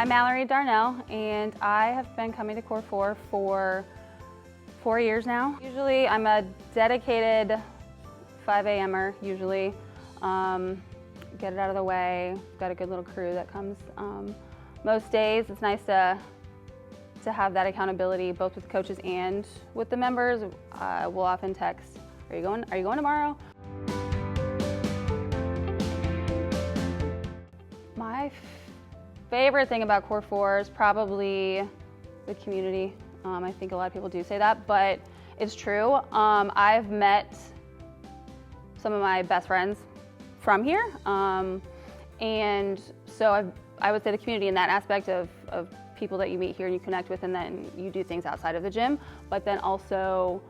I'm Mallory Darnell, and I have been coming to KOR4 for 4 years now. Usually I'm a dedicated 5 a.m.er, usually. Get it out of the way. Got a good little crew that comes most days. It's nice to have that accountability both with the coaches and with the members. We'll often text, are you going tomorrow? My favorite thing about KOR4 is probably the community. I think a lot of people do say that, but it's true. I've met some of my best friends from here, and so I would say the community in that aspect of people that you meet here and you connect with, and then you do things outside of the gym, but then also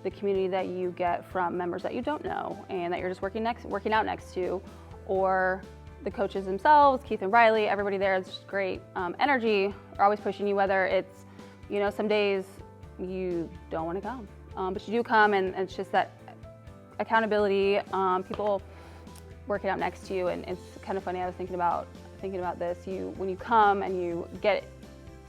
the community that you get from members that you don't know and that you're just working out next to, or the coaches themselves, Keith and Riley, everybody there is just great energy, are always pushing you, whether it's, you know, some days you don't want to come, but you do come, and it's just that accountability, people working out next to you. And it's kind of funny, I was thinking about this, when you come and you get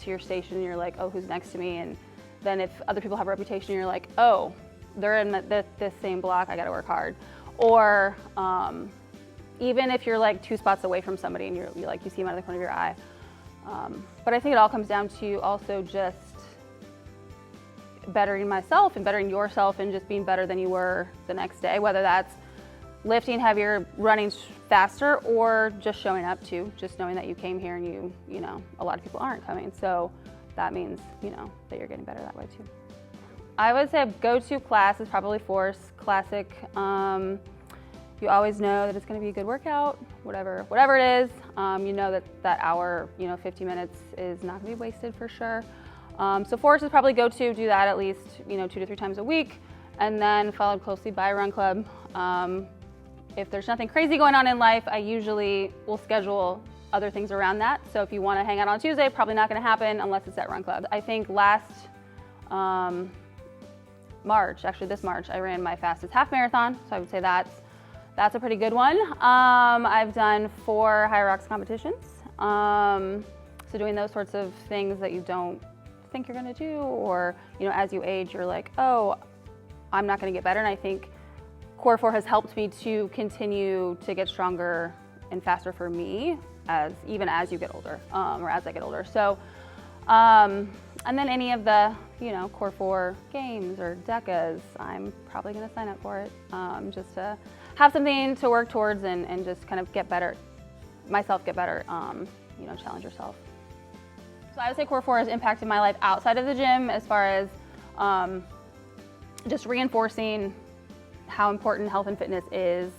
to your station, you're like, oh, who's next to me? And then if other people have a reputation, you're like, oh, they're in this same block, I gotta work hard. Or even if you're like 2 spots away from somebody and you see them out of the corner of your eye. But I think it all comes down to also just bettering myself and bettering yourself and just being better than you were the next day, whether that's lifting heavier, running faster, or just showing up to, just knowing that you came here and you know, a lot of people aren't coming. So that means, you know, that you're getting better that way too. I would say a go-to class is probably Force Classic. You always know that it's going to be a good workout, whatever it is. You know that hour, 50 minutes is not going to be wasted for sure. So Force is probably go-to, do that at least, 2 to 3 times a week, and then followed closely by Run Club. If there's nothing crazy going on in life, I usually will schedule other things around that. So if you want to hang out on Tuesday, probably not going to happen unless it's at Run Club. I think last March, actually this March, I ran my fastest half marathon. So I would say that's a pretty good one. I've done 4 HYROX competitions. So doing those sorts of things that you don't think you're going to do, or as you age, you're like, oh, I'm not going to get better. And I think KOR4 has helped me to continue to get stronger and faster for me even as you get older, or as I get older. So, and then any of the, KOR4 games or DEKAs, I'm probably going to sign up for it, just to have something to work towards and just kind of get better, challenge yourself. So I would say KOR4 has impacted my life outside of the gym as far as just reinforcing how important health and fitness is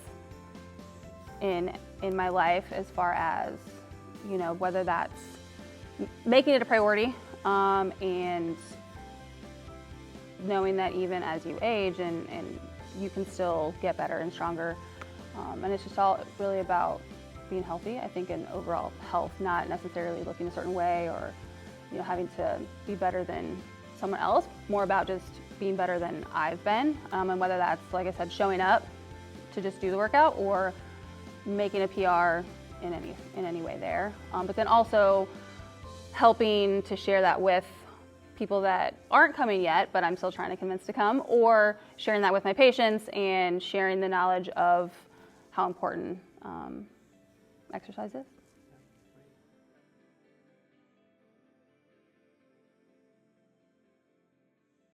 in my life, as far as, whether that's making it a priority, and knowing that even as you age and you can still get better and stronger. And it's just all really about being healthy, I think, in overall health, not necessarily looking a certain way or having to be better than someone else, more about just being better than I've been, and whether that's, like I said, showing up to just do the workout or making a PR in any way there. But then also helping to share that with people that aren't coming yet, but I'm still trying to convince to come, or sharing that with my patients and sharing the knowledge of how important exercise is.